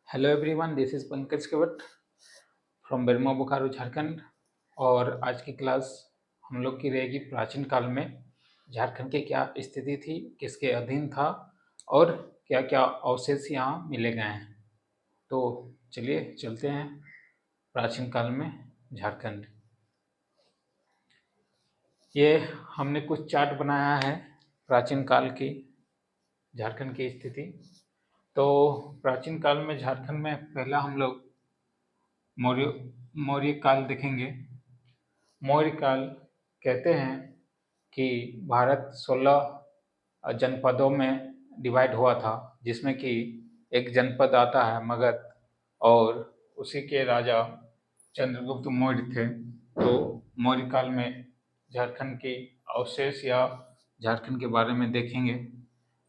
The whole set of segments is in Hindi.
Hello everyone, this is Pankaj Kewat from Bermo Bokaro Jharkhand. और आज की क्लास हम लोग की रहेगी प्राचीन काल में झारखंड की क्या स्थिति थी, किसके अधीन था और क्या क्या अवशेष यहाँ मिले गए हैं। तो चलिए चलते हैं प्राचीन काल में झारखंड। ये हमने कुछ चार्ट बनाया है प्राचीन काल की झारखंड की स्थिति। तो प्राचीन काल में झारखंड में पहला हम लोग मौर्य मौर्य काल देखेंगे। मौर्य काल कहते हैं कि भारत 16 जनपदों में डिवाइड हुआ था, जिसमें कि एक जनपद आता है मगध और उसी के राजा चंद्रगुप्त मौर्य थे। तो मौर्य काल में झारखंड के अवशेष या झारखंड के बारे में देखेंगे,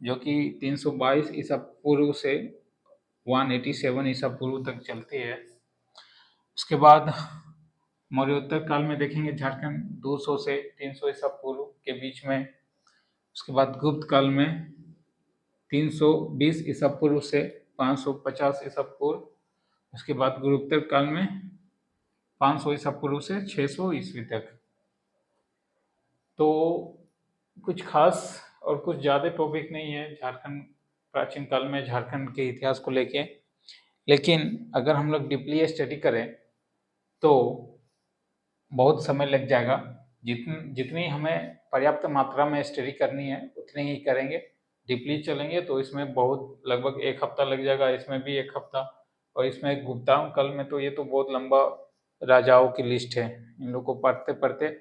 जो कि 322 ईसा पूर्व से 187 ईसा पूर्व तक चलती है। उसके बाद मौर्योत्तर काल में देखेंगे झारखंड 200 से 300 ईसा पूर्व के बीच में। उसके बाद गुप्त काल में 320 ईसा पूर्व से 550 ईसा पूर्व। उसके बाद गुप्तोत्तर काल में 500 ईसा पूर्व से 600 ईस्वी तक। तो कुछ खास और कुछ ज़्यादा टॉपिक नहीं है झारखंड प्राचीन काल में झारखंड के इतिहास को लेके, लेकिन अगर हम लोग डीपली स्टडी करें तो बहुत समय लग जाएगा। जितनी हमें पर्याप्त मात्रा में स्टडी करनी है उतनी ही करेंगे। डीपली चलेंगे तो इसमें बहुत लगभग 1 हफ्ता लग जाएगा, इसमें भी 1 हफ्ता। और इसमें गुप्ताओं काल में तो ये तो बहुत लंबा राजाओं की लिस्ट है, इन लोग को पढ़ते पढ़ते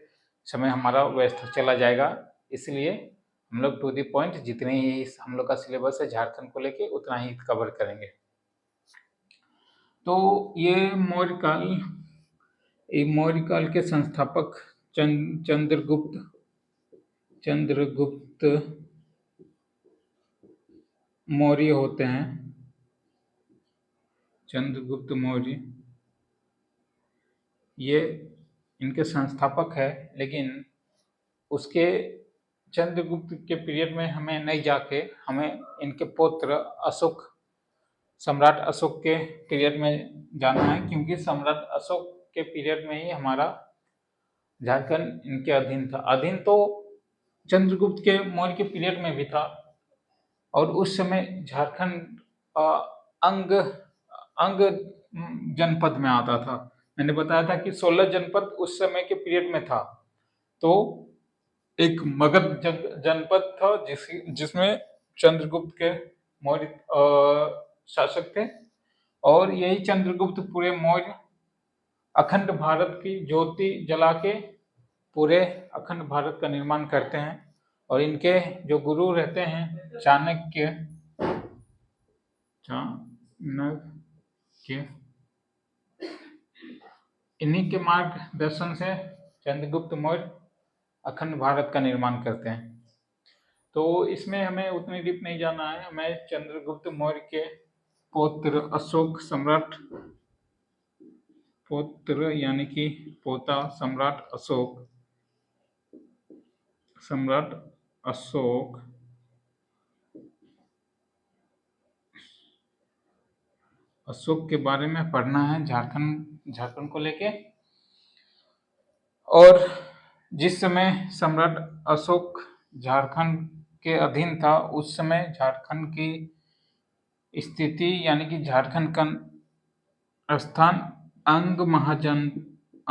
समय हमारा व्यस्त चला जाएगा। इसलिए हम लोग टू दी पॉइंट जितने ही हम लोग का सिलेबस है झारखंड को लेके उतना ही कवर करेंगे। तो ये मौर्य काल के संस्थापक चंद्रगुप्त मौर्य होते हैं। चंद्रगुप्त मौर्य ये इनके संस्थापक है, लेकिन उसके चंद्रगुप्त के पीरियड में हमें नहीं जाके हमें इनके पुत्र सम्राट अशोक के पीरियड में जाना है, क्योंकि सम्राट अशोक के पीरियड में ही हमारा झारखंड इनके अधीन था। अधीन तो चंद्रगुप्त के मौर्य के पीरियड में भी था, और उस समय झारखंड अंग अंग जनपद में आता था। मैंने बताया था कि 16 जनपद उस समय के पीरियड में था। तो एक मगध जनपद था जिसमें चंद्रगुप्त के मौर्य शासक थे, और यही चंद्रगुप्त पूरे मौर्य अखंड भारत की ज्योति जला के पूरे अखंड भारत का निर्माण करते हैं। और इनके जो गुरु रहते हैं चाणक्य इन्हीं के मार्गदर्शन से चंद्रगुप्त मौर्य अखंड भारत का निर्माण करते हैं। तो इसमें हमें उतनी डीप नहीं जाना है, हमें चंद्रगुप्त मौर्य के पौत्र अशोक पौत्र यानी कि पोता सम्राट अशोक के बारे में पढ़ना है झारखंड को लेके। और जिस समय सम्राट अशोक झारखंड के अधीन था, उस समय झारखंड की स्थिति यानी कि झारखंड का स्थान अंग महाजनपद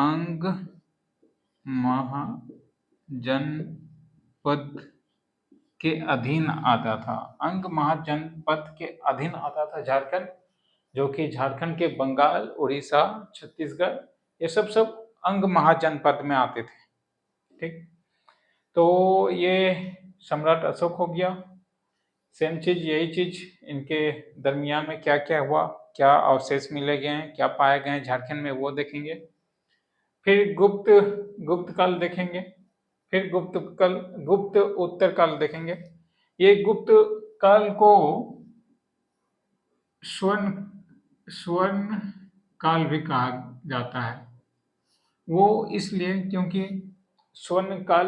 के अधीन आता था। अंग महाजनपद के अधीन आता था झारखंड, जो कि झारखंड के बंगाल, उड़ीसा, छत्तीसगढ़ ये सब अंग महाजनपद में आते थे। ठीक, तो ये सम्राट अशोक हो गया। सेम चीज, यही चीज इनके दरमियान में क्या क्या हुआ, क्या अवशेष मिले गए हैं, क्या पाए गए हैं झारखंड में, वो देखेंगे। फिर गुप्त काल देखेंगे, फिर गुप्त उत्तर काल देखेंगे। ये गुप्त काल को स्वर्ण काल भी कहा जाता है। वो इसलिए क्योंकि स्वर्ण काल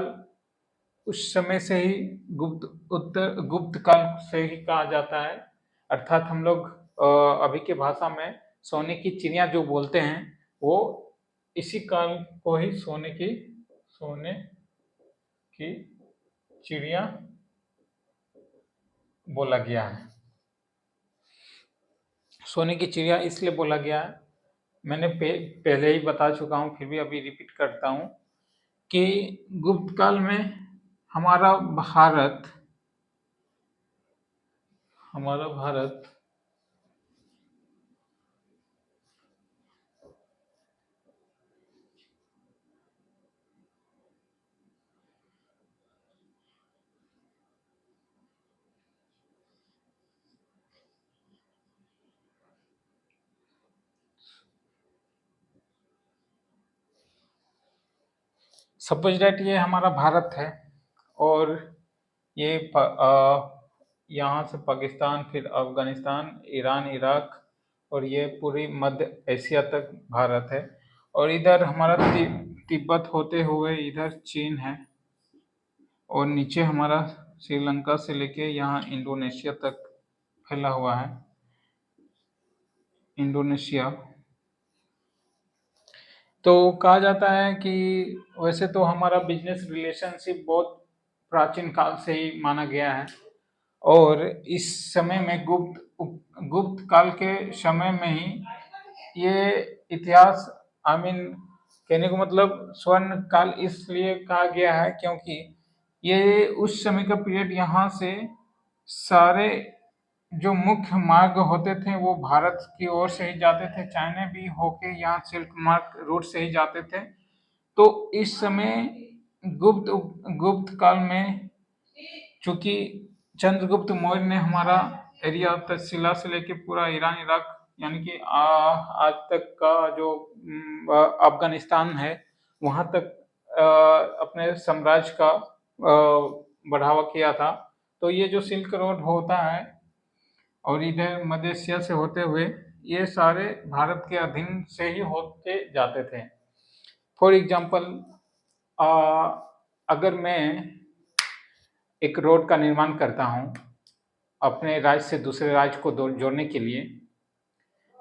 उस समय से ही गुप्त काल से ही कहा जाता है। अर्थात हम लोग अभी के भाषा में सोने की चिड़िया जो बोलते हैं, वो इसी काल को ही सोने की चिड़िया बोला गया है। सोने की चिड़िया इसलिए बोला गया है, मैंने पहले ही बता चुका हूँ, फिर भी अभी रिपीट करता हूँ कि गुप्त काल में हमारा भारत सपोज दैट ये हमारा भारत है, और ये यहाँ से पाकिस्तान, फिर अफगानिस्तान, ईरान, इराक, और ये पूरी मध्य एशिया तक भारत है, और इधर हमारा तिब्बत होते हुए इधर चीन है, और नीचे हमारा श्रीलंका से लेके यहाँ इंडोनेशिया तक फैला हुआ है। इंडोनेशिया तो कहा जाता है कि वैसे तो हमारा बिजनेस रिलेशनशिप बहुत प्राचीन काल से ही माना गया है, और इस समय में गुप्त काल के समय में ही ये इतिहास, आई मीन कहने को मतलब स्वर्ण काल इसलिए कहा गया है क्योंकि ये उस समय का पीरियड, यहाँ से सारे जो मुख्य मार्ग होते थे वो भारत की ओर से ही जाते थे, चाइना भी होके यहाँ सिल्क मार्ग रूट से ही जाते थे। तो इस समय गुप्त काल में, चूंकि चंद्रगुप्त मौर्य ने हमारा एरिया तक्षशिला से लेके पूरा ईरान, इराक, यानी कि आज तक का जो अफगानिस्तान है, वहां तक अपने साम्राज्य का बढ़ावा किया था। तो ये जो सिल्क रोड होता है और इधर मध्य एशिया से होते हुए ये सारे भारत के अधीन से ही होते जाते थे। फॉर एग्जाम्पल, अगर मैं एक रोड का निर्माण करता हूँ अपने राज्य से दूसरे राज्य को जोड़ने के लिए,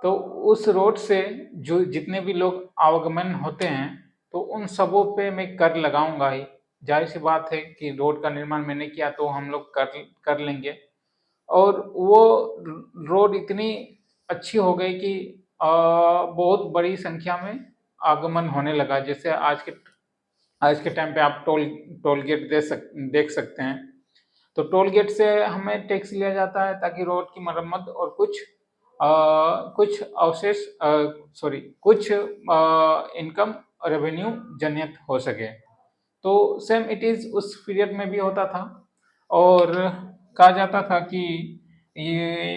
तो उस रोड से जो जितने भी लोग आवागमन होते हैं, तो उन सबों पे मैं कर लगाऊंगा ही। जाहिर सी बात है कि रोड का निर्माण मैंने किया तो हम लोग कर लेंगे, और वो रोड इतनी अच्छी हो गई कि बहुत बड़ी संख्या में आगमन होने लगा। जैसे आज के टाइम पे आप टोल गेट देख सकते हैं। तो टोल गेट से हमें टैक्स लिया जाता है ताकि रोड की मरम्मत और कुछ अवशेष कुछ इनकम रेवेन्यू जनरेट हो सके। तो सेम इट इज उस पीरियड में भी होता था, और कहा जाता था कि ये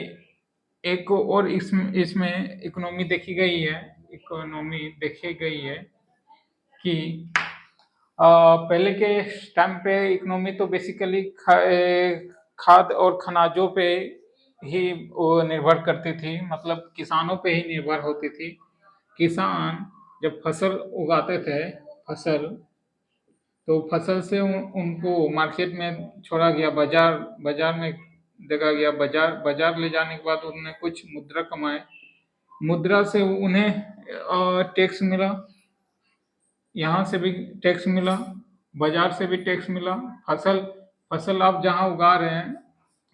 एक और इसमें इकोनॉमी देखी गई है कि पहले के टाइम पे इकोनॉमी तो बेसिकली खाद और खनाजों पे ही वो निर्भर करती थी, मतलब किसानों पे ही निर्भर होती थी। किसान जब फसल उगाते थे, फसल तो फसल से उनको मार्केट में छोड़ा गया, बाजार में देखा गया, बाजार ले जाने के बाद उन्होंने कुछ मुद्रा कमाए, मुद्रा से उन्हें टैक्स मिला, यहाँ से भी टैक्स मिला, बाजार से भी टैक्स मिला। फसल आप जहाँ उगा रहे हैं,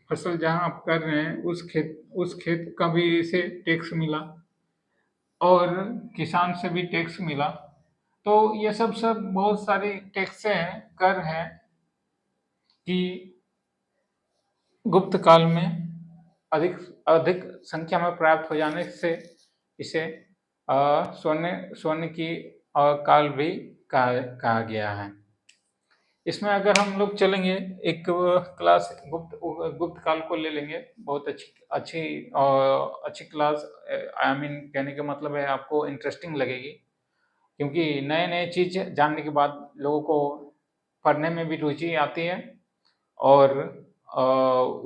फसल जहाँ आप कर रहे हैं, उस खेत का भी से टैक्स मिला, और किसान से भी टैक्स मिला। तो ये सब बहुत सारी टैक्स हैं, कर हैं, कि गुप्त काल में अधिक अधिक संख्या में प्राप्त हो जाने से इसे स्वर्ण की काल भी कहा गया है। इसमें अगर हम लोग चलेंगे, एक क्लास गुप्त काल को ले लेंगे, बहुत अच्छी क्लास, आई मीन कहने का मतलब है आपको इंटरेस्टिंग लगेगी, क्योंकि नए नए चीज जानने के बाद लोगों को पढ़ने में भी रुचि आती है, और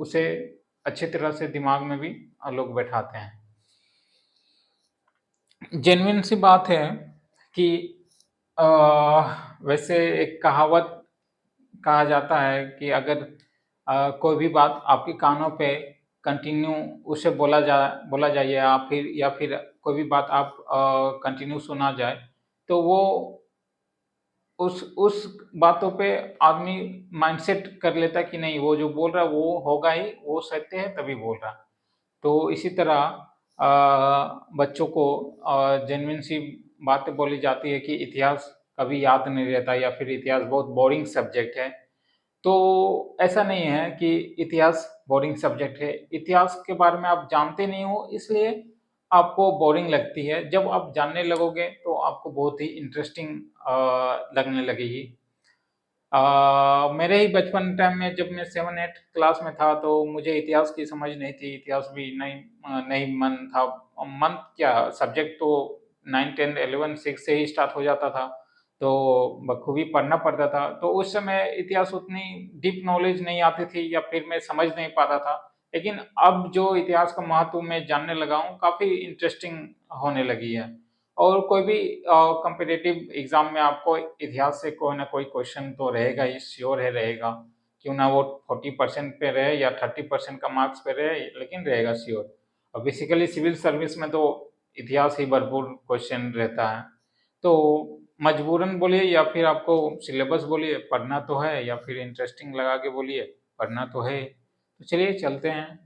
उसे अच्छी तरह से दिमाग में भी लोग बैठाते हैं। जेन्युइन सी बात है कि वैसे एक कहावत कहा जाता है कि अगर कोई भी बात आपके कानों पे कंटिन्यू उसे बोला जाए, या फिर कोई भी बात आप कंटिन्यू सुना जाए, तो वो उस बातों पे आदमी माइंडसेट कर लेता कि नहीं, वो जो बोल रहा है वो होगा ही, वो सत्य है तभी बोल रहा। तो इसी तरह बच्चों को जेन्युइन सी बातें बोली जाती है कि इतिहास कभी याद नहीं रहता, या फिर इतिहास बहुत बोरिंग सब्जेक्ट है। तो ऐसा नहीं है कि इतिहास बोरिंग सब्जेक्ट है। इतिहास के बारे में आप जानते नहीं हो, इसलिए आपको बोरिंग लगती है। जब आप जानने लगोगे तो आपको बहुत ही इंटरेस्टिंग लगने लगेगी। मेरे ही बचपन टाइम में जब मैं 7-8 क्लास में था, तो मुझे इतिहास की समझ नहीं थी, इतिहास भी नहीं मन था। मन क्या, सब्जेक्ट तो 9, 10, 11, 6 से ही स्टार्ट हो जाता था, तो बखूबी पढ़ना पड़ता था। तो उस समय इतिहास उतनी डीप नॉलेज नहीं आती थी, या फिर मैं समझ नहीं पाता था। लेकिन अब जो इतिहास का महत्व मैं जानने लगा हूँ, काफ़ी इंटरेस्टिंग होने लगी है। और कोई भी कॉम्पिटिटिव एग्ज़ाम में आपको इतिहास से कोई ना कोई क्वेश्चन तो रहेगा ही, श्योर है रहेगा। क्यों ना वो 40% पे रहे या 30% का मार्क्स पे रहे, लेकिन रहेगा श्योर। और बेसिकली सिविल सर्विस में तो इतिहास ही भरपूर क्वेश्चन रहता है। तो मजबूरन बोलिए या फिर आपको सिलेबस बोलिए, पढ़ना तो है, या फिर इंटरेस्टिंग लगा के बोलिए, पढ़ना तो है। तो चलिए चलते हैं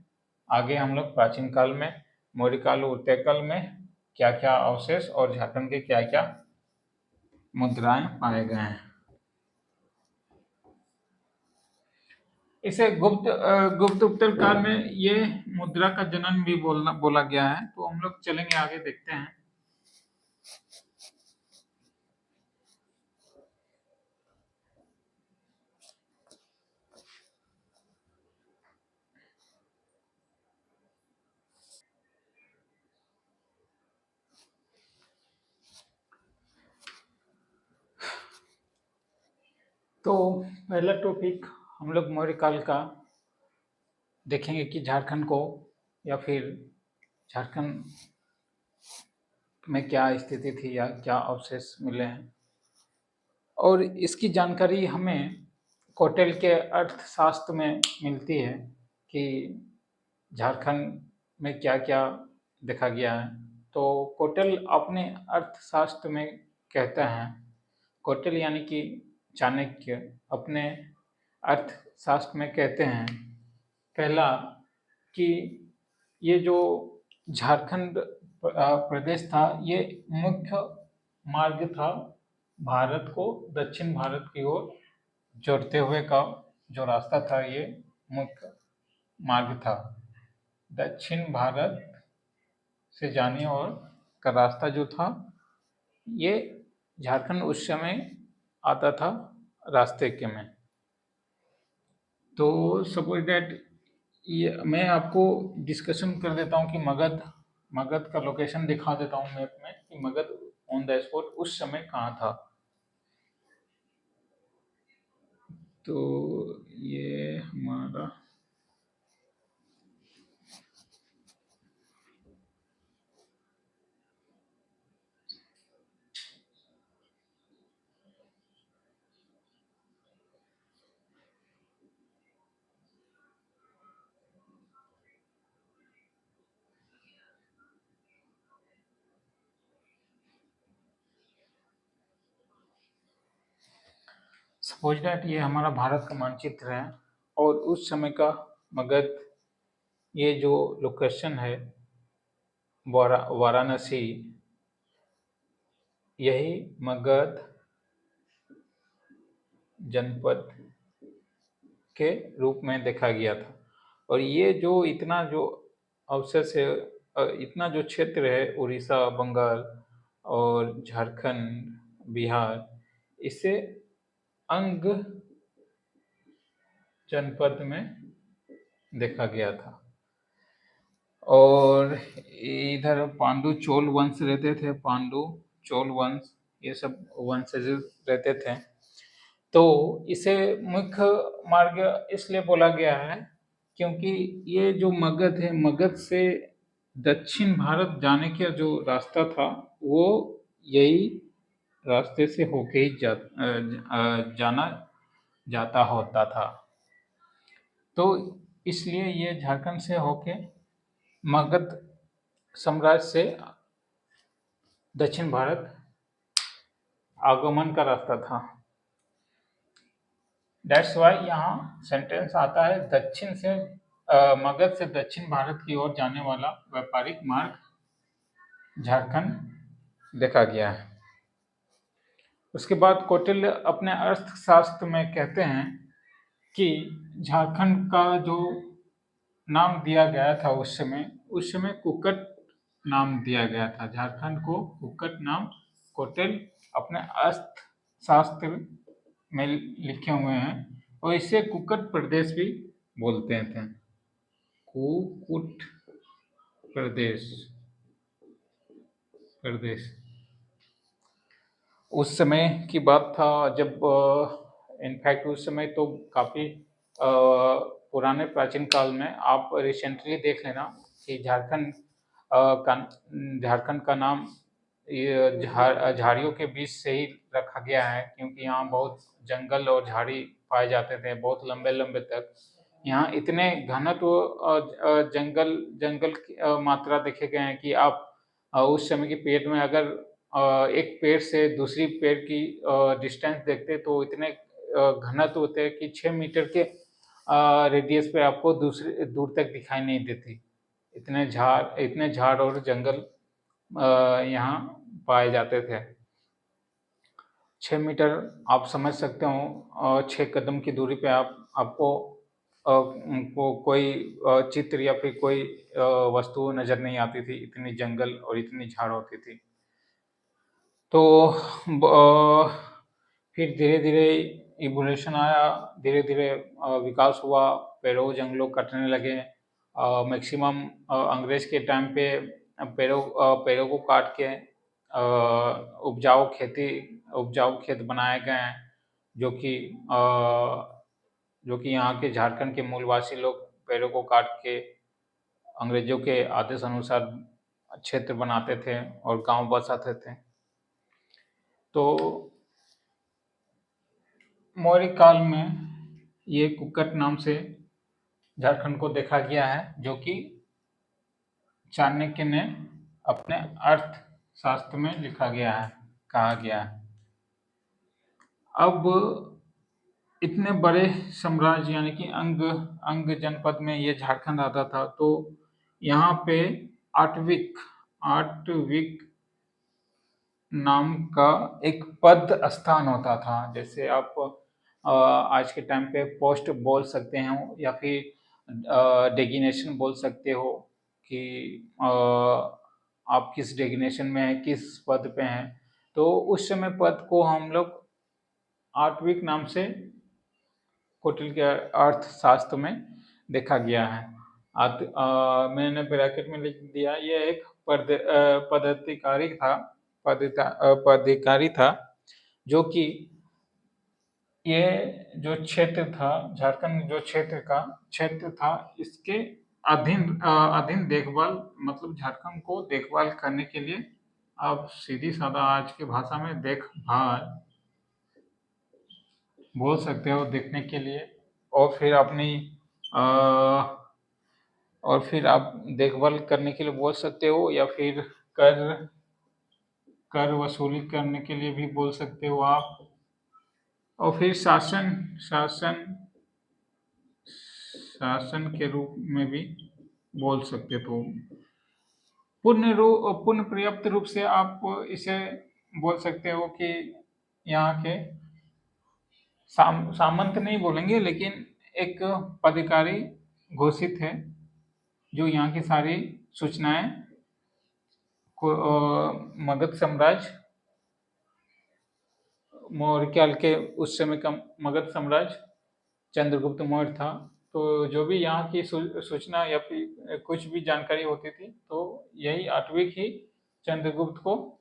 आगे। हम लोग प्राचीन काल में, मौर्य काल और उत्तर काल में क्या-क्या अवशेष और झारखंड के क्या-क्या मुद्राएं पाए गए हैं। इसे गुप्त उत्तर काल में ये मुद्रा का जनन भी बोला गया है। तो हम लोग चलेंगे आगे, देखते हैं। तो पहला टॉपिक हम लोग मौर्य काल का देखेंगे कि झारखंड को, या फिर झारखंड में क्या स्थिति थी या क्या अवशेष मिले हैं। और इसकी जानकारी हमें कौटिल्य के अर्थशास्त्र में मिलती है कि झारखंड में क्या-क्या देखा गया है। तो कौटिल्य अपने अर्थशास्त्र में कहता है, कौटिल्य यानी कि चाणक्य अपने अर्थशास्त्र में कहते हैं, पहला कि ये जो झारखंड प्रदेश था, ये मुख्य मार्ग था भारत को दक्षिण भारत की ओर जोड़ते हुए का जो रास्ता था, ये मुख्य मार्ग था। दक्षिण भारत से जाने और का रास्ता जो था, ये झारखंड उस समय आता था रास्ते के में। तो सपोज दैट, ये मैं आपको डिस्कशन कर देता हूँ कि मगध का लोकेशन दिखा देता हूँ मैप में, कि मगध ऑन द स्पॉट उस समय कहाँ था। तो ये हमारा सपोज दैट ये हमारा भारत का मानचित्र है, और उस समय का मगध, ये जो लोकेशन है वाराणसी, यही मगध जनपद के रूप में देखा गया था। और ये जो इतना जो अवशेष है, इतना जो क्षेत्र है, उड़ीसा, बंगाल और झारखंड, बिहार, इसे अंग जनपद में देखा गया था। और इधर पांडु चोल वंश रहते थे, पांडु चोल वंश, ये सब वंशज रहते थे। तो इसे मुख्य मार्ग इसलिए बोला गया है क्योंकि ये जो मगध है, मगध से दक्षिण भारत जाने का जो रास्ता था, वो यही रास्ते से होके ही जाना जाता होता था। तो इसलिए ये झारखंड से होके मगध साम्राज्य से दक्षिण भारत आगमन का रास्ता था। दैट्स वाई यहाँ सेंटेंस आता है दक्षिण से मगध से दक्षिण भारत की ओर जाने वाला व्यापारिक मार्ग झारखंड देखा गया है। उसके बाद कौटिल्य अपने अर्थशास्त्र में कहते हैं कि झारखंड का जो नाम दिया गया था उस समय कुक्कट नाम दिया गया था। झारखंड को कुक्कट नाम कौटिल्य अपने अर्थशास्त्र में लिखे हुए हैं और इसे कुक्कट प्रदेश भी बोलते थे। कुकुट प्रदेश उस समय की बात था जब इनफैक्ट उस समय तो काफ़ी पुराने प्राचीन काल में आप रिसेंटली देख लेना कि झारखंड का नाम ये झाड़ियों के बीच से ही रखा गया है, क्योंकि यहाँ बहुत जंगल और झाड़ी पाए जाते थे बहुत लंबे लंबे तक। यहाँ इतने घनत्व जंगल की मात्रा देखे गए हैं कि आप उस समय की पेड़ में अगर एक पेड़ से दूसरी पेड़ की डिस्टेंस देखते तो इतने घनत्व होते हैं कि 6 मीटर के रेडियस पे आपको दूसरी दूर तक दिखाई नहीं देती। इतने झाड़ और जंगल यहाँ पाए जाते थे। 6 मीटर आप समझ सकते हो, 6 कदम की दूरी पे आपको कोई चित्र या फिर कोई वस्तु नजर नहीं आती थी, इतनी जंगल और इतनी झाड़ होती थी। तो फिर धीरे धीरे इवोल्यूशन आया, धीरे धीरे विकास हुआ, पेड़ों जंगलों कटने लगे। मैक्सिमम अंग्रेज के टाइम पे पेड़ों को काट के उपजाऊ खेत बनाए गए हैं, जो कि यहाँ के झारखंड के मूलवासी लोग पेड़ों को काट के अंग्रेजों के आदेश अनुसार क्षेत्र बनाते थे और गांव बसाते थे। तो मौर्य काल में ये कुक्कट नाम से झारखंड को देखा गया है, जो कि चाणक्य ने अपने अर्थशास्त्र में लिखा गया है, कहा गया है। अब इतने बड़े साम्राज्य यानी कि अंग जनपद में ये झारखंड आता था, तो यहाँ पे आटविक नाम का एक पद स्थान होता था। जैसे आप आज के टाइम पे पोस्ट बोल सकते हैं या फिर डेजिग्नेशन बोल सकते हो कि आप किस डेजिग्नेशन में हैं, किस पद पे हैं। तो उस समय पद को हम लोग आटविक नाम से कौटिल्य के अर्थशास्त्र में देखा गया है। मैंने ब्रैकेट में लिख दिया, ये एक पदाधिकारी था जो कि ये जो क्षेत्र था झारखंड जो क्षेत्र था इसके अधीन देखभाल, मतलब झारखंड को देखभाल करने के लिए, आप सीधी सादा आज की भाषा में देखभाल बोल सकते हो, देखने के लिए। और फिर आप देखभाल करने के लिए बोल सकते हो, या फिर कर वसूली करने के लिए भी बोल सकते हो आप। और फिर शासन के रूप में भी बोल सकते हो। पूर्ण पर्याप्त रूप से आप इसे बोल सकते हो कि यहाँ के सामंत नहीं बोलेंगे, लेकिन एक पदाधिकारी घोषित है जो यहाँ की सारी सूचनाएं को मगध साम्राज्य मौर्य काल के उस समय का मगध साम्राज्य चंद्रगुप्त मौर्य था। तो जो भी यहाँ की सूचना या फिर कुछ भी जानकारी होती थी, तो यही आटविक ही चंद्रगुप्त को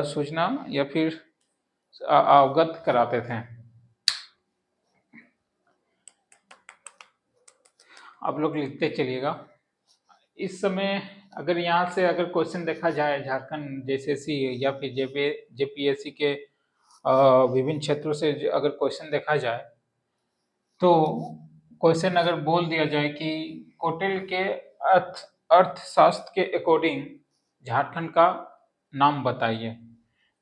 सूचना या फिर अवगत कराते थे। आप लोग लिखते चलिएगा। इस समय अगर यहाँ से अगर क्वेश्चन देखा जाए झारखंड जेसीसी या फिर जेपीएससी के विभिन्न क्षेत्रों से अगर क्वेश्चन देखा जाए, तो क्वेश्चन अगर बोल दिया जाए कि कौटिल्य के अर्थशास्त्र के अकॉर्डिंग झारखंड का नाम बताइए,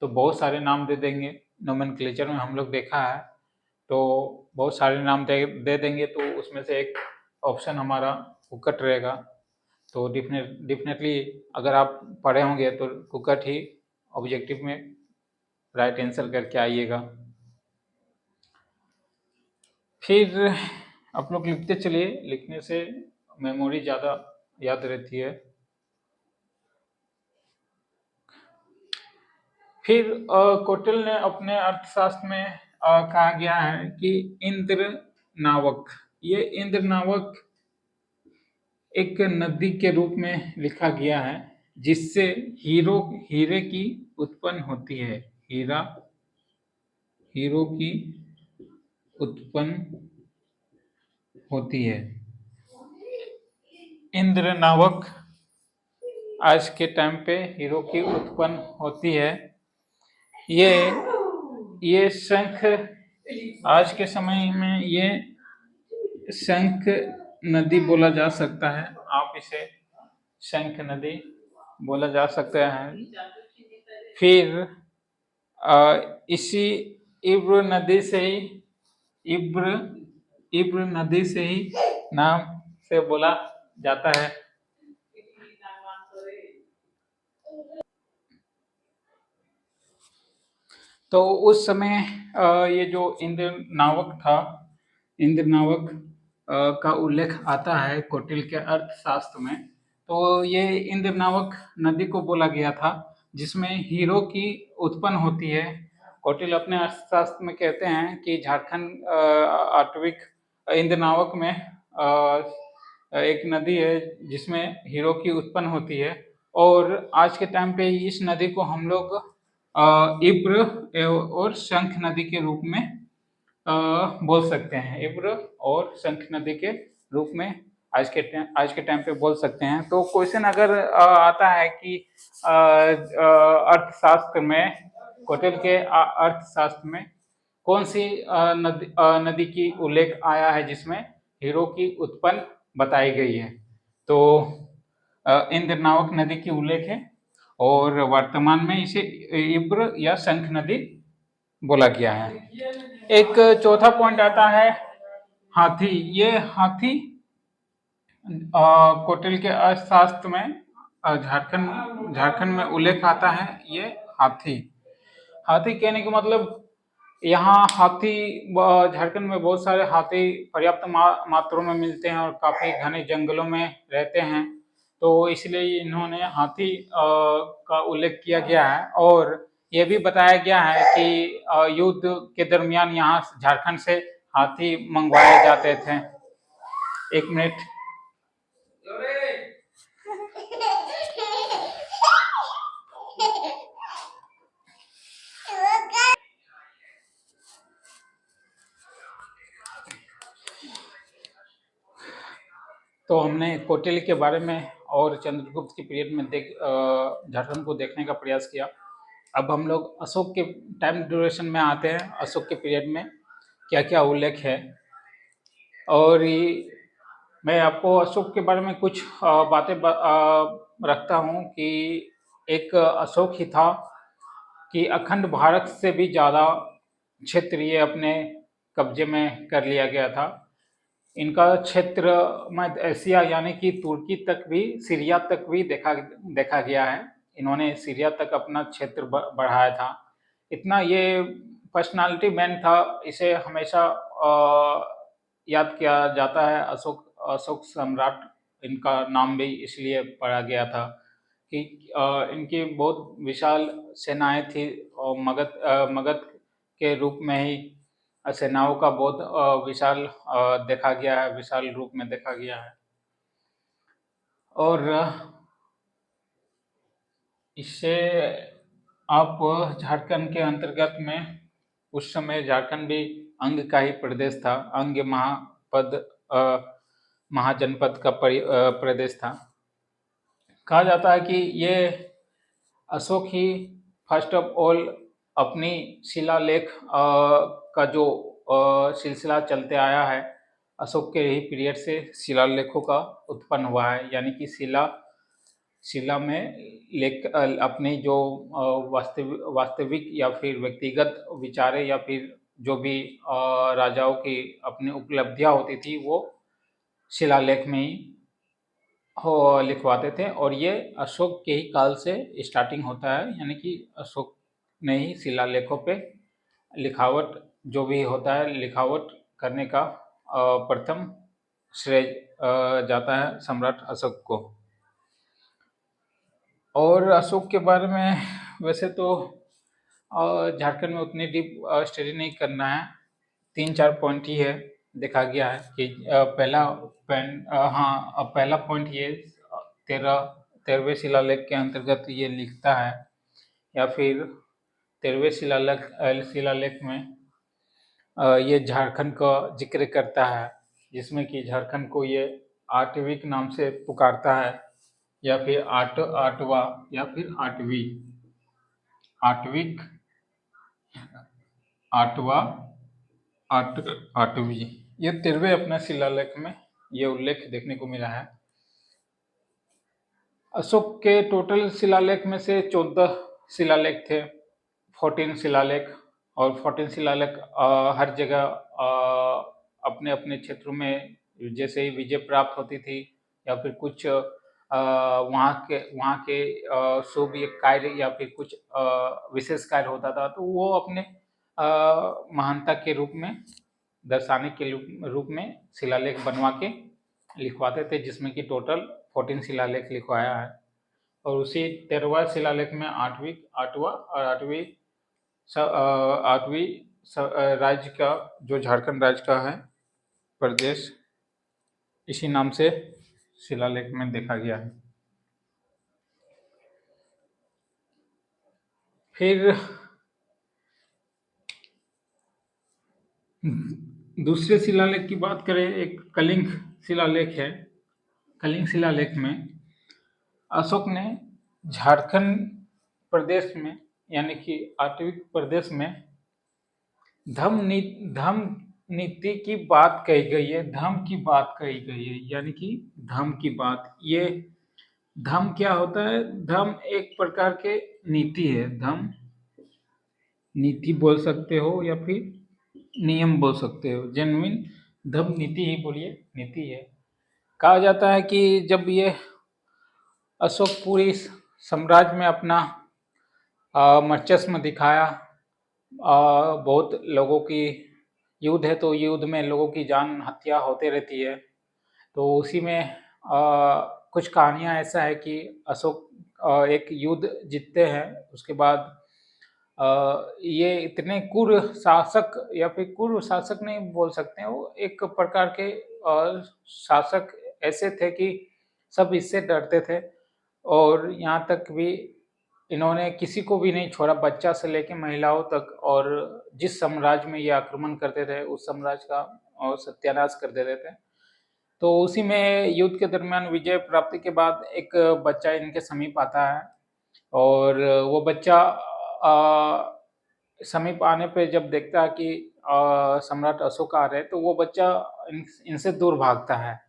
तो बहुत सारे नाम दे देंगे। नोमेनक्लेचर में हम लोग देखा है, तो बहुत सारे नाम दे देंगे, तो उसमें से एक ऑप्शन हमारा कुकट रहेगा। तो डेफिनेटली अगर आप पढ़े होंगे तो कुकट ही ऑब्जेक्टिव में राइट आंसर करके आइएगा। फिर आप लोग लिखते चलिए, लिखने से मेमोरी ज़्यादा याद रहती है। फिर कौटिल्य ने अपने अर्थशास्त्र में कहा गया है कि इंद्र नावक, ये इंद्र नावक एक नदी के रूप में लिखा गया है, जिससे हीरे की उत्पन्न होती है। हीरो की उत्पन्न होती है। इंद्र नावक आज के टाइम पे हीरो की उत्पन्न होती है। ये शंख, आज के समय में ये शंख नदी बोला जा सकता है। आप इसे शंख नदी बोला जा सकता है। फिर इसी इब्र नदी से ही नाम से बोला जाता है। तो उस समय ये जो इंद्र नावक का उल्लेख आता है कौटिल्य के अर्थशास्त्र में। तो ये इंद्र नावक नदी को बोला गया था, जिसमें हीरो की उत्पन्न होती है। कौटिल्य अपने अर्थशास्त्र में कहते हैं कि झारखंड आटविक इंद्र नावक में एक नदी है जिसमें हीरो की उत्पन्न होती है। और आज के टाइम पे इस नदी को हम लोग इब्र और शंख नदी के रूप में बोल सकते हैं। इब्र और शंख नदी के रूप में आज के टाइम पे बोल सकते हैं। तो क्वेश्चन अगर आता है कि अर्थशास्त्र में, कौटिल्य के अर्थशास्त्र में कौन सी नदी की उल्लेख आया है जिसमें हीरो की उत्पन्न बताई गई है, तो इंद्र नावक नदी की उल्लेख है, और वर्तमान में इसे इब्र या शंख नदी बोला गया है। एक चौथा पॉइंट आता है हाथी। ये हाथी कौटिल्य के अर्थशास्त्र में झारखंड में उल्लेख आता है। ये हाथी कहने का मतलब, यहाँ हाथी झारखंड में बहुत सारे हाथी पर्याप्त मात्रा में मिलते हैं और काफी घने जंगलों में रहते हैं, तो इसलिए इन्होंने हाथी का उल्लेख किया गया है। और ये भी बताया गया है कि युद्ध के दरमियान यहाँ झारखंड से हाथी मंगवाए जाते थे। एक मिनट। तो हमने कौटिल्य के बारे में और चंद्रगुप्त के पीरियड में झारखंड को देखने का प्रयास किया। अब हम लोग अशोक के टाइम ड्यूरेशन में आते हैं। अशोक के पीरियड में क्या क्या उल्लेख है, और मैं आपको अशोक के बारे में कुछ बातें रखता हूँ कि एक अशोक ही था कि अखंड भारत से भी ज़्यादा क्षेत्र ये अपने कब्जे में कर लिया गया था। इनका क्षेत्र मध्य एशिया यानी कि तुर्की तक भी, सीरिया तक भी देखा गया है। इन्होंने सीरिया तक अपना क्षेत्र बढ़ाया था। इतना ये पर्सनालिटी मैन था, इसे हमेशा याद किया जाता है। अशोक सम्राट इनका नाम भी इसलिए पड़ा गया था कि इनकी बहुत विशाल सेनाएं थी, और मगध के रूप में ही सेनाओं का बहुत विशाल देखा गया है, विशाल रूप में देखा गया है। और इससे आप झारखंड के अंतर्गत में, उस समय झारखंड भी अंग का ही प्रदेश था, अंग महाजनपद का प्रदेश था। कहा जाता है कि ये अशोक ही फर्स्ट ऑफ ऑल अपनी शिलालेख का जो सिलसिला चलते आया है, अशोक के ही पीरियड से शिलालेखों का उत्पन्न हुआ है। यानी कि शिला में अपनी जो वास्तविक या फिर व्यक्तिगत विचारें या फिर जो भी राजाओं की अपनी उपलब्धियां होती थी वो शिलालेख में ही हो लिखवाते थे। और ये अशोक के ही काल से स्टार्टिंग होता है। यानी कि अशोक ने ही शिलालेखों पे लिखावट जो भी होता है लिखावट करने का प्रथम श्रेय जाता है सम्राट अशोक को। और अशोक के बारे में वैसे तो झारखंड में उतनी डीप स्टडी नहीं करना है, 3-4 पॉइंट ही है देखा गया है कि पहला पॉइंट ये 13वें शिलालेख के अंतर्गत ये लिखता है, या फिर 13वें शिलालेख में ये झारखंड का जिक्र करता है, जिसमें कि झारखंड को ये आठवीं नाम से पुकारता है, या फिर आठवा या फिर आठवीं ये 13वें अपने शिलालेख में ये उल्लेख देखने को मिला है। अशोक के टोटल शिलालेख में से 14 शिलालेख थे, 14 शिलालेख। और 14 शिलालेख हर जगह अपने अपने क्षेत्रों में जैसे ही विजय प्राप्त होती थी या फिर कुछ वहाँ के शुभ कार्य या फिर कुछ विशेष कार्य होता था, तो वो अपने महानता के रूप में दर्शाने के रूप में शिलालेख बनवा के लिखवाते थे, जिसमें कि टोटल 14 शिलालेख लिखवाया है। और उसी 13वां शिलालेख में आठवीं राज्य का जो झारखंड राज्य का है प्रदेश, इसी नाम से शिलालेख में देखा गया है। फिर दूसरे शिलालेख की बात करें, एक कलिंग शिलालेख है। कलिंग शिलालेख में अशोक ने झारखंड प्रदेश में यानी कि आठवीं प्रदेश में धम नीति की बात कही गई है। धम की बात कही गई है, यानी कि धम की बात। ये धम क्या होता है? धम एक प्रकार के नीति है। धम नीति बोल सकते हो या फिर नियम बोल सकते हो। जेन्युइन धम नीति ही बोलिए, नीति है। कहा जाता है कि जब ये अशोक पूरी साम्राज्य में अपना वर्चस्व दिखाया, बहुत लोगों की युद्ध है तो युद्ध में लोगों की जान हत्या होते रहती है, तो उसी में कुछ कहानियां ऐसा है कि अशोक एक युद्ध जीतते हैं, उसके बाद ये इतने क्रूर शासक या फिर क्रूर शासक नहीं बोल सकते हैं, वो एक प्रकार के शासक ऐसे थे कि सब इससे डरते थे। और यहाँ तक भी इन्होंने किसी को भी नहीं छोड़ा, बच्चा से लेकर महिलाओं तक। और जिस साम्राज्य में ये आक्रमण करते थे उस साम्राज्य का सत्यानाश कर देते थे। तो उसी में युद्ध के दरमियान विजय प्राप्ति के बाद एक बच्चा इनके समीप आता है, और वो बच्चा समीप आने पे जब देखता है कि सम्राट अशोक आ रहे हैं, तो वो बच्चा इनसे दूर भागता है।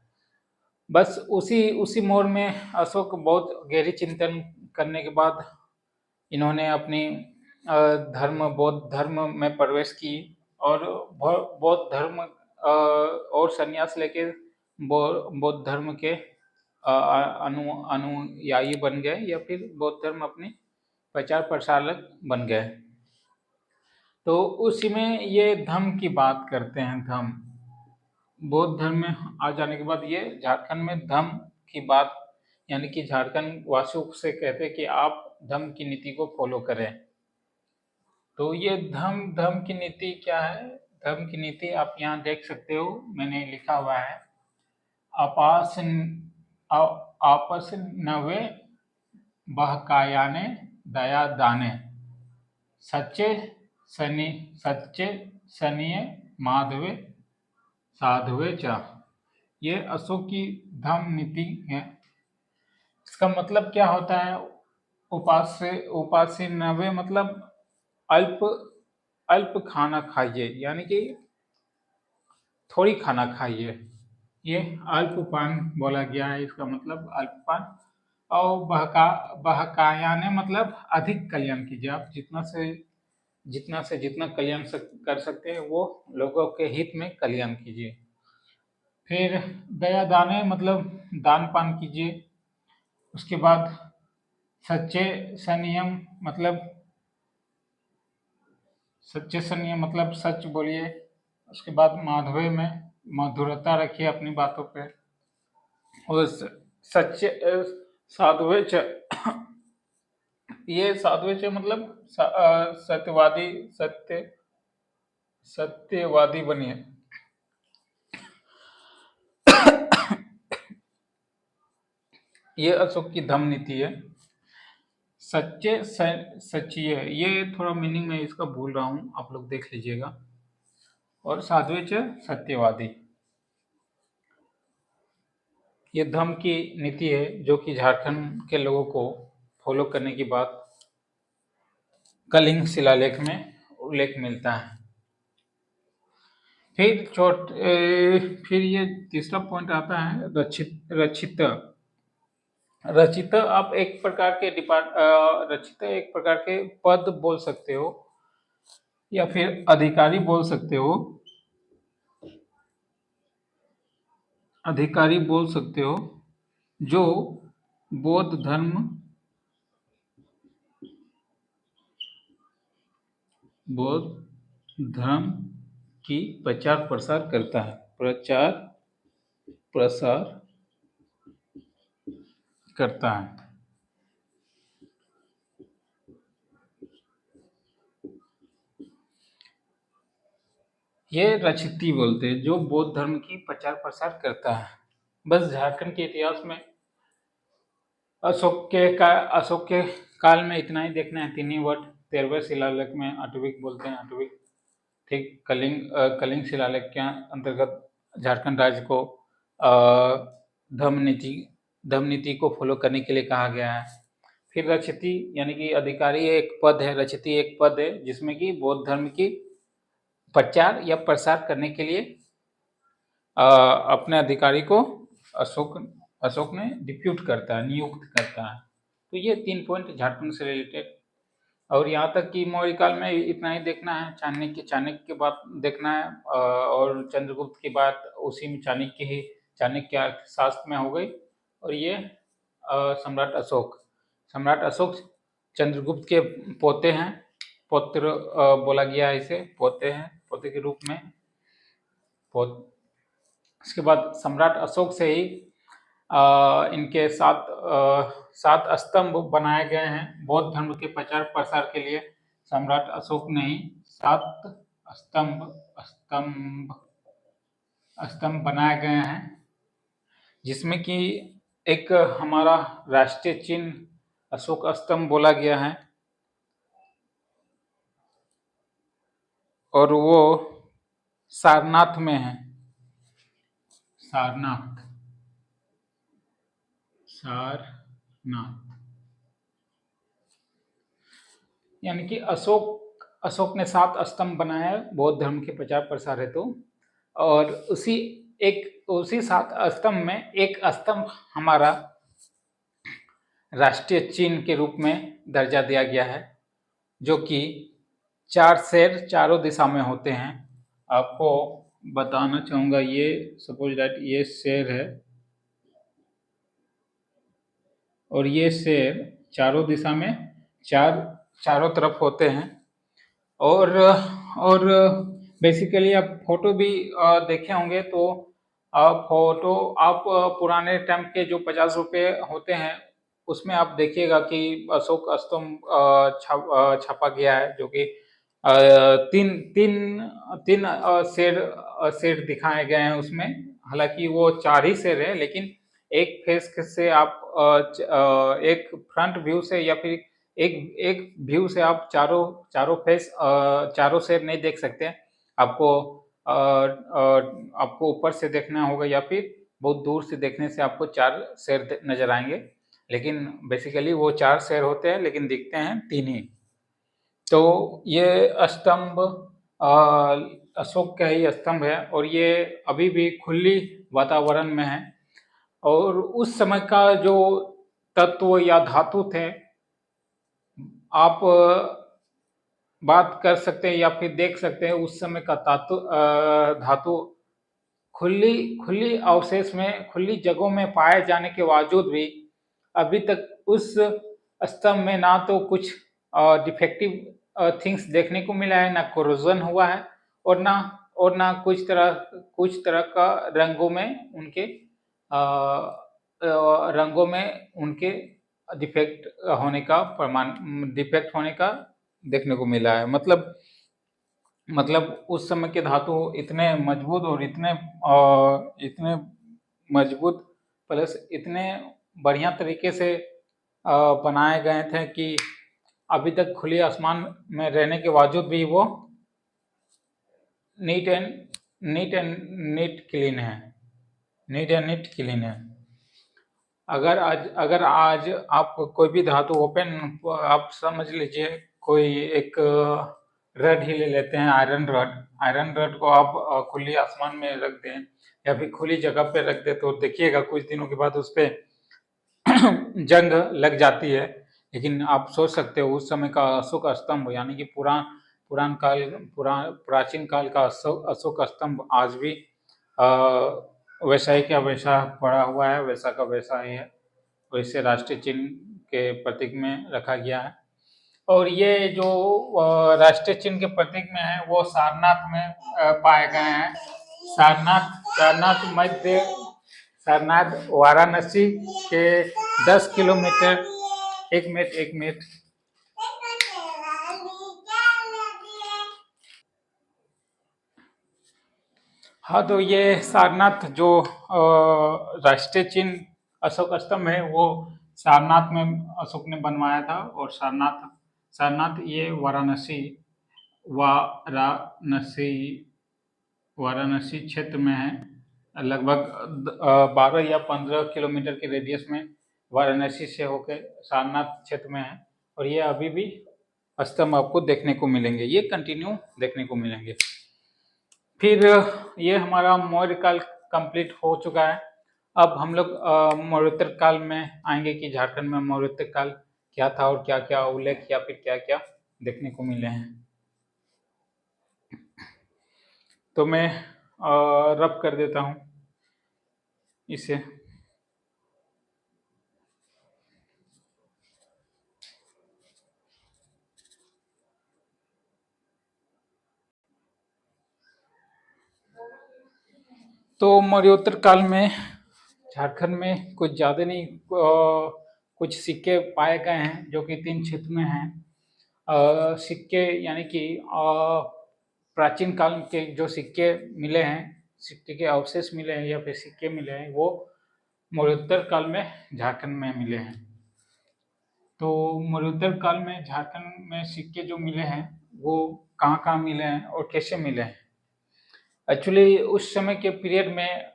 बस उसी मोड़ में अशोक बहुत गहरी चिंतन करने के बाद इन्होंने अपनी बौद्ध धर्म में प्रवेश की, और बौद्ध धर्म और संन्यास लेके बौद्ध धर्म के अनुयायी बन गए, या फिर बौद्ध धर्म अपनी प्रचार प्रसारक बन गए। तो उसी में ये धम्म की बात करते हैं। धम्म बौद्ध धर्म में आ जाने के बाद ये झारखंड में धम्म की बात, यानी कि झारखंड वासियों से कहते हैं कि आप धम्म की नीति को फॉलो करें। तो ये धम्म की नीति क्या है? धम्म की नीति आप यहाँ देख सकते हो, मैंने लिखा हुआ है। आपस नवे बहकायाने दया दाने, सच्चे सनिय माधवे साधुवे चा। ये अशोक की धम्म नीति है। इसका मतलब क्या होता है? उपास्य नवे मतलब अल्प खाना खाइए, यानी कि थोड़ी खाना खाइए। ये अल्पपान बोला गया है, इसका मतलब अल्पपान। और बहकायाने मतलब अधिक कल्याण कीजिए। आप जितना कल्याण कर सकते हैं वो लोगों के हित में कल्याण कीजिए। फिर दया दाने मतलब दान पान कीजिए। उसके बाद सच्चे संयम मतलब सच बोलिए। उसके बाद माधुर्य में मधुरता रखिए अपनी बातों पे। और सच्चे साधुवे च ये साधुवे च मतलब सत्यवादी सत्यवादी बनिए। ये अशोक की धम्म नीति है। सच्चिए, ये थोड़ा मीनिंग में इसका भूल रहा हूँ, आप लोग देख लीजिएगा। और साधुवे च सत्यवादी, ये धम्म की नीति है जो कि झारखंड के लोगों को फॉलो करने की बात कलिंग शिलालेख में उल्लेख मिलता है। फिर ये तीसरा पॉइंट आता है रचित। आप एक प्रकार के रचित एक प्रकार के पद बोल सकते हो या फिर अधिकारी बोल सकते हो। जो बौद्ध धर्म की प्रचार प्रसार करता है। ये रचिती बोलते हैं, जो बौद्ध धर्म की प्रचार प्रसार करता है। बस झारखंड के इतिहास में अशोक के काल में इतना ही देखना है। 3 ही वर्ड 13वें शिलालेख में अटविक बोलते हैं। अटविक ठीक कलिंग शिलालेख के अंतर्गत झारखंड राज्य को धम्म नीति को फॉलो करने के लिए कहा गया है। फिर रचिती यानी कि अधिकारी एक पद है, रचिती एक पद है जिसमें कि बौद्ध धर्म की प्रचार या प्रसार करने के लिए अपने अधिकारी को अशोक ने डिप्यूट करता है, नियुक्त करता है। तो ये 3 पॉइंट झारखंड से रिलेटेड। और यहाँ तक कि मौर्य काल में इतना ही देखना है। चाणक्य की बात देखना है और चंद्रगुप्त की बात उसी में चाणक्य अर्थशास्त्र में हो गई। और ये सम्राट अशोक चंद्रगुप्त के पोते हैं। पुत्र बोला गया है इसे, पोते के रूप में। इसके बाद सम्राट अशोक से ही इनके 7 स्तंभ बनाए गए हैं बौद्ध धर्म के प्रचार प्रसार के लिए। सम्राट अशोक ने ही 7 स्तंभ बनाए गए हैं, जिसमें कि एक हमारा राष्ट्रीय चिन्ह अशोक स्तंभ बोला गया है। और वो सारनाथ में है। सारनाथ यानी कि अशोक ने 7 स्तंभ बनाए बौद्ध धर्म के प्रचार प्रसार हेतु। और उसी 7 स्तंभ में एक स्तंभ हमारा राष्ट्रीय चिन्ह के रूप में दर्जा दिया गया है, जो कि 4 शेर चारों दिशा में होते हैं। आपको बताना चाहूंगा, ये सपोज दैट ये शेर है और ये शेर चारों दिशा में चारों तरफ होते हैं। और बेसिकली आप फोटो भी देखे होंगे, तो फोटो आप पुराने टाइम के जो 50 रुपये होते हैं उसमें आप देखिएगा कि अशोक स्तंभ छापा गया है, जो कि तीन शेर दिखाए गए हैं उसमें। हालांकि वो 4 ही शेर है, लेकिन एक फेस से आप एक फ्रंट व्यू से या फिर एक व्यू से आप चारों शेर नहीं देख सकते। आपको ऊपर से देखना होगा या फिर बहुत दूर से देखने से आपको 4 शेर नजर आएंगे, लेकिन बेसिकली वो 4 शेर होते हैं, लेकिन दिखते हैं 3 ही। तो ये स्तंभ अशोक का ही स्तंभ है और ये अभी भी खुली वातावरण में है। और उस समय का जो तत्व या धातु थे, आप बात कर सकते हैं या फिर देख सकते हैं उस समय का धातु खुली खुली अवशेष में, खुली जगहों में पाए जाने के बावजूद भी अभी तक उस स्तंभ में ना तो कुछ डिफेक्टिव थिंग्स देखने को मिला है, ना कोरोजन हुआ है, और ना कुछ तरह का रंगों में उनके डिफेक्ट होने का देखने को मिला है। मतलब उस समय के धातु इतने मजबूत और इतने मजबूत प्लस इतने बढ़िया तरीके से बनाए गए थे कि अभी तक खुले आसमान में रहने के बावजूद भी वो नीट एंड नीट क्लीन है। अगर आज आप कोई भी धातु ओपन, आप समझ लीजिए कोई एक रड ही ले लेते हैं, आयरन रड को आप खुली आसमान में रख दें या फिर खुली जगह पे रख दे तो देखिएगा कुछ दिनों के बाद उस पे जंग लग जाती है। लेकिन आप सोच सकते हो उस समय का अशोक स्तंभ यानी कि प्राचीन काल का अशोक स्तंभ आज भी वैसा ही का वैसा पड़ा हुआ है, वैसा का वैसा ही है, वैसे राष्ट्रीय चिन्ह के प्रतीक में रखा गया है। और ये जो राष्ट्रीय चिन्ह के प्रतीक में है वो सारनाथ में पाए गए हैं। सारनाथ वाराणसी के 10 किलोमीटर, एक मिनट। हाँ, तो ये सारनाथ जो राष्ट्रीय चिन्ह अशोक स्तंभ है वो सारनाथ में अशोक ने बनवाया था। और सारनाथ ये वाराणसी क्षेत्र में है। लगभग 12 या 15 किलोमीटर के रेडियस में वाराणसी से होकर सारनाथ क्षेत्र में है। और ये अभी भी स्तंभ आपको देखने को मिलेंगे, ये कंटिन्यू देखने को मिलेंगे। फिर ये हमारा मौर्य काल कंप्लीट हो चुका है। अब हम लोग मौर्योत्तर काल में आएंगे कि झारखंड में मौर्योत्तर काल क्या था और क्या क्या उल्लेख या फिर क्या क्या देखने को मिले हैं। तो मैं रब कर देता हूँ इसे। तो मौर्योत्तर काल में झारखंड में कुछ ज़्यादा नहीं, कुछ सिक्के पाए गए हैं जो कि 3 क्षेत्र में हैं। सिक्के यानी कि प्राचीन काल के जो सिक्के मिले हैं, सिक्के के अवशेष मिले हैं या फिर सिक्के मिले हैं, वो मौर्योत्तर काल में झारखंड में मिले हैं। तो मौर्योत्तर काल में झारखंड में सिक्के जो मिले हैं वो कहाँ कहाँ मिले हैं और कैसे मिले हैं। एक्चुअली उस समय के पीरियड में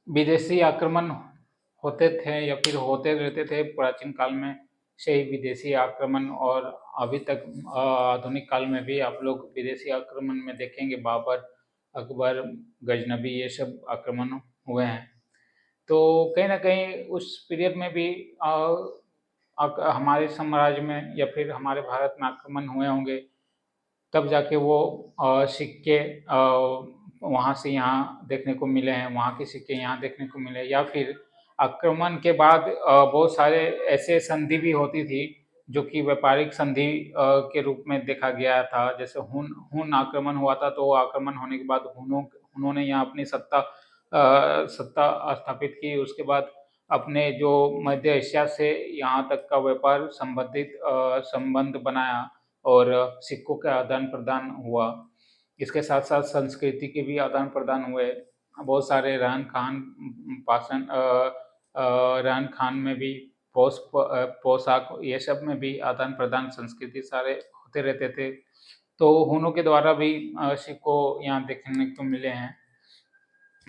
विदेशी आक्रमण होते थे या फिर होते रहते थे। प्राचीन काल में से ही विदेशी आक्रमण, और अभी तक आधुनिक काल में भी आप लोग विदेशी आक्रमण में देखेंगे बाबर, अकबर, गजनबी, ये सब आक्रमण हुए हैं। तो कहीं ना कहीं उस पीरियड में भी हमारे साम्राज्य में या फिर हमारे भारत में आक्रमण हुए होंगे, तब जाके वो सिक्के वहाँ से यहाँ देखने को मिले हैं, वहाँ के सिक्के यहाँ देखने को मिले। या फिर आक्रमण के बाद बहुत सारे ऐसे संधि भी होती थी जो कि व्यापारिक संधि के रूप में देखा गया था। जैसे हुन आक्रमण हुआ था, तो आक्रमण होने के बाद हुनों ने यहाँ अपनी सत्ता स्थापित की। उसके बाद अपने जो मध्य एशिया से यहाँ तक का व्यापार संबंध बनाया और सिक्कों का आदान प्रदान हुआ। इसके साथ साथ संस्कृति के भी आदान प्रदान हुए। बहुत सारे रहन खान में भी, पोशाक, ये सब में भी आदान प्रदान संस्कृति सारे होते रहते थे। तो हुनों के द्वारा भी सिक्कों यहाँ देखने को मिले हैं।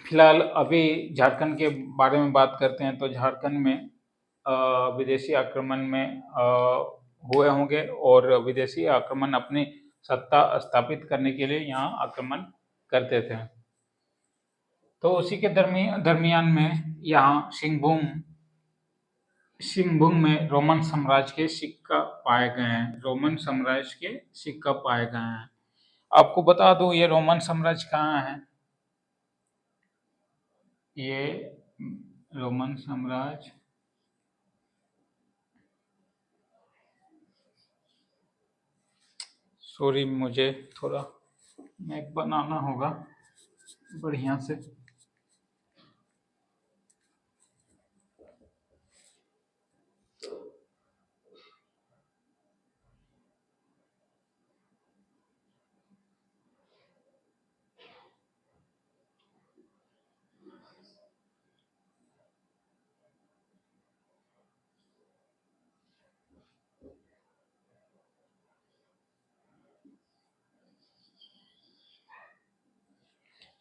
फिलहाल अभी झारखंड के बारे में बात करते हैं तो झारखंड में विदेशी आक्रमण में हुए होंगे और विदेशी आक्रमण अपनी सत्ता स्थापित करने के लिए यहाँ आक्रमण करते थे। तो उसी के दरमियान में यहाँ सिंहभूम में रोमन साम्राज्य के सिक्का पाए गए हैं। रोमन साम्राज्य के सिक्का पाए गए हैं। आपको बता दूं ये रोमन साम्राज्य कहाँ है। ये रोमन साम्राज्य सॉरी मुझे थोड़ा मैप बनाना होगा बढ़िया से।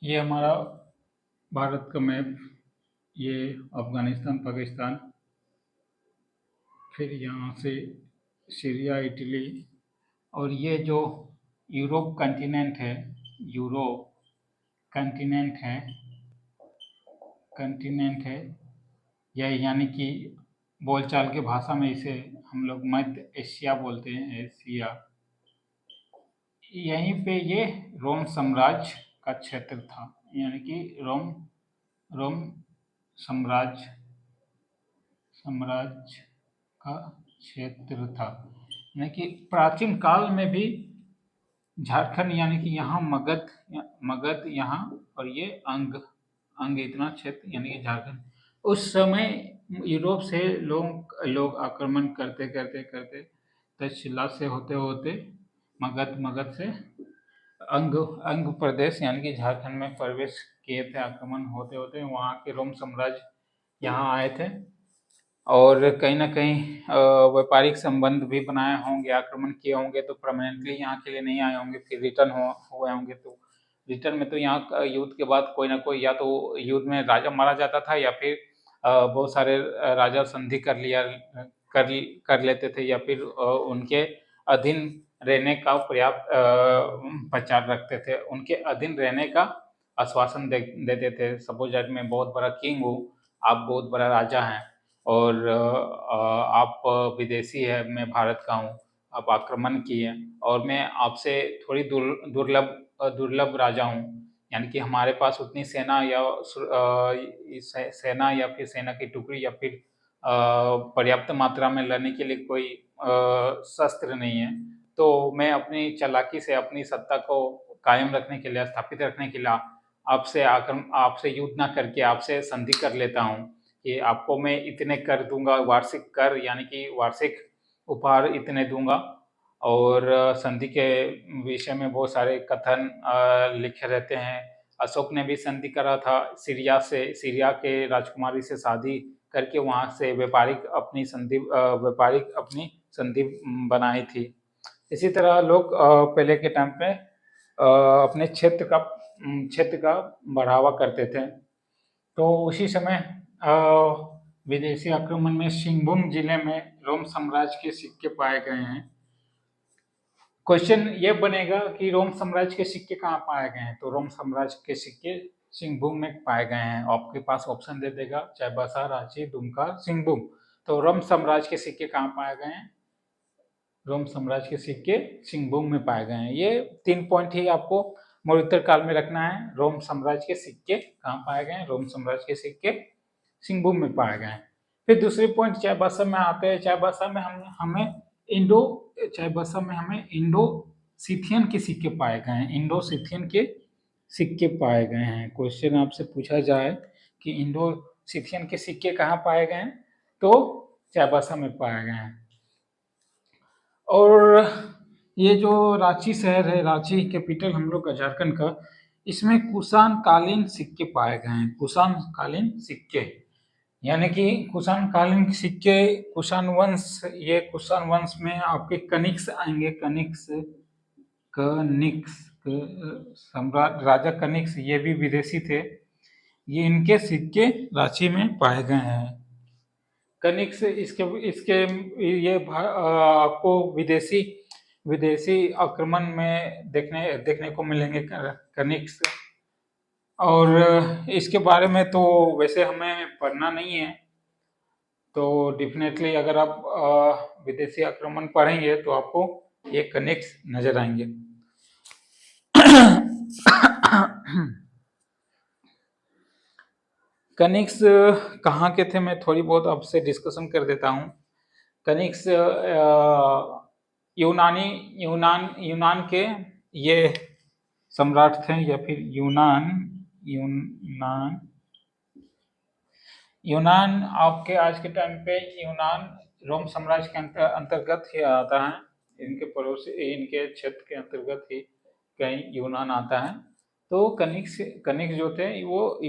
ये हमारा भारत का मैप, ये अफगानिस्तान, पाकिस्तान, फिर यहाँ से सीरिया, इटली, और ये जो यूरोप कंटिनेंट है, यूरोप कंटिनेंट है यह, यानी कि बोलचाल के भाषा में इसे हम लोग मध्य एशिया बोलते हैं, एशिया। यहीं पे ये रोम साम्राज्य का क्षेत्र था, यानी कि रोम साम्राज्य का क्षेत्र था। यानी कि प्राचीन काल में भी झारखंड, यानी कि यहाँ मगध यहाँ, और ये अंग इतना क्षेत्र, यानी कि झारखंड। उस समय यूरोप से लोग आक्रमण करते तक्षशिला से होते मगध से अंग प्रदेश, यानी कि झारखंड में प्रवेश किए थे। आक्रमण होते वहाँ के रोम साम्राज्य यहाँ आए थे, और कहीं ना कहीं व्यापारिक संबंध भी बनाए होंगे। आक्रमण किए होंगे तो परमानेंटली यहाँ के लिए नहीं आए होंगे, फिर रिटर्न हुए होंगे। तो रिटर्न में तो यहाँ युद्ध के बाद कोई ना कोई, या तो युद्ध में राजा मारा जाता था, या फिर बहुत सारे राजा संधि कर लेते थे, या फिर उनके अधीन रहने का पर्याप्त प्रचार रखते थे, उनके अधीन रहने का आश्वासन देते थे। सपोज दैट मैं बहुत बड़ा किंग हूँ, आप बहुत बड़ा राजा हैं, और आप विदेशी है, मैं भारत का हूँ, आप आक्रमण किए, और मैं आपसे थोड़ी दुर्लभ राजा हूँ, यानी कि हमारे पास उतनी सेना या फिर सेना की टुकड़ी, या फिर पर्याप्त मात्रा में लड़ने के लिए कोई शस्त्र नहीं है। तो मैं अपनी चालाकी से अपनी सत्ता को कायम रखने के लिए, स्थापित रखने के लिए आपसे युद्ध ना करके आपसे संधि कर लेता हूँ कि आपको मैं इतने कर दूंगा, वार्षिक कर, यानी कि वार्षिक उपहार इतने दूंगा। और संधि के विषय में बहुत सारे कथन लिखे रहते हैं। अशोक ने भी संधि करा था सीरिया के राजकुमारी से शादी करके, वहां से व्यापारिक अपनी संधि बनाई थी। इसी तरह लोग पहले के टाइम पे अपने क्षेत्र का बढ़ावा करते थे। तो उसी समय विदेशी आक्रमण में सिंहभूम जिले में रोम साम्राज्य के सिक्के पाए गए हैं। क्वेश्चन ये बनेगा कि रोम साम्राज्य के सिक्के कहाँ पाए गए हैं। तो रोम साम्राज्य के सिक्के सिंहभूम में पाए गए हैं। आपके पास ऑप्शन दे देगा, चाईबासा, रांची, दुमका, सिंहभूम। तो रोम साम्राज्य के सिक्के कहाँ पाए गए हैं। रोम साम्राज्य के सिक्के सिंहभूम में पाए गए हैं। ये 3 पॉइंट ही आपको मरणोत्तर काल में रखना है। रोम साम्राज्य के सिक्के कहाँ पाए गए हैं। रोम साम्राज्य के सिक्के सिंहभूम में पाए गए हैं। फिर दूसरे पॉइंट चाईबासा में आते हैं। चाईबासा में हमें इंडो सिथियन के सिक्के पाए गए हैं। इंडो सिथियन के सिक्के पाए गए हैं। क्वेश्चन आपसे पूछा जाए कि इंडो सिथियन के सिक्के कहाँ पाए गए हैं, तो चाईबासा में पाए गए हैं। और ये जो रांची शहर है, रांची कैपिटल हम लोग का झारखंड का, इसमें कुषाण कालीन सिक्के पाए गए हैं। कुषाण कालीन सिक्के, यानी कि कुषाण कालीन सिक्के, कुषाण वंश में आपके कनिक्स आएंगे। कनिक्स सम्राट राजा कनिक्स, ये भी विदेशी थे। ये इनके सिक्के रांची में पाए गए हैं। कनिक्स इसके ये आपको विदेशी विदेशी आक्रमण में देखने को मिलेंगे कनिक्स। और इसके बारे में तो वैसे हमें पढ़ना नहीं है, तो डेफिनेटली अगर आप विदेशी आक्रमण पढ़ेंगे तो आपको ये कनिक्स नजर आएंगे। कनिक्स कहाँ के थे, मैं थोड़ी बहुत आपसे डिस्कशन कर देता हूँ। कनिक्स यूनान के ये सम्राट थे, या फिर यूनान आपके आज के टाइम पे यूनान रोम साम्राज्य के अंतर्गत ही आता है। इनके पड़ोसी, इनके क्षेत्र के अंतर्गत ही कहीं यूनान आता है। तो कनिक्स जो थे वो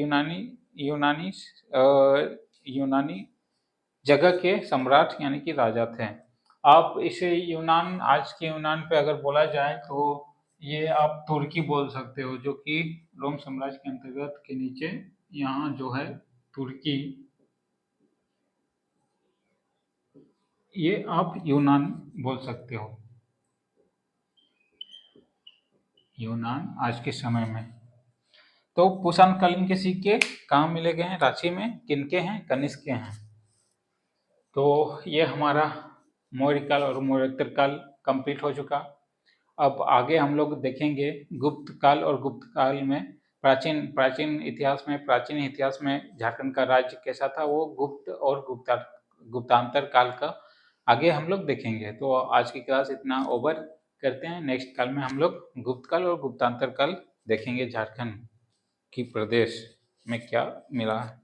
यूनानी जगह के सम्राट यानी कि राजा थे। आप इसे यूनान, आज के यूनान पे अगर बोला जाए तो ये आप तुर्की बोल सकते हो, जो कि रोम साम्राज्य के अंतर्गत के नीचे यहाँ जो है तुर्की, ये आप यूनान बोल सकते हो। यूनान आज के समय में। तो कुषाण कालीन के सिक्के कहाँ मिले गए हैं? रांची में। किनके हैं? कनिष्क के हैं। तो ये हमारा मौर्य काल और मौर्योत्तर काल कंप्लीट हो चुका। अब आगे हम लोग देखेंगे गुप्त काल, और गुप्त काल में प्राचीन इतिहास में झारखंड का राज्य कैसा था, वो गुप्त और गुप्तांतर काल का आगे हम लोग देखेंगे। तो आज की क्लास इतना ओवर करते हैं। नेक्स्ट काल में हम लोग गुप्त काल और गुप्तांतर काल देखेंगे, झारखंड की प्रदेश में क्या मिला है।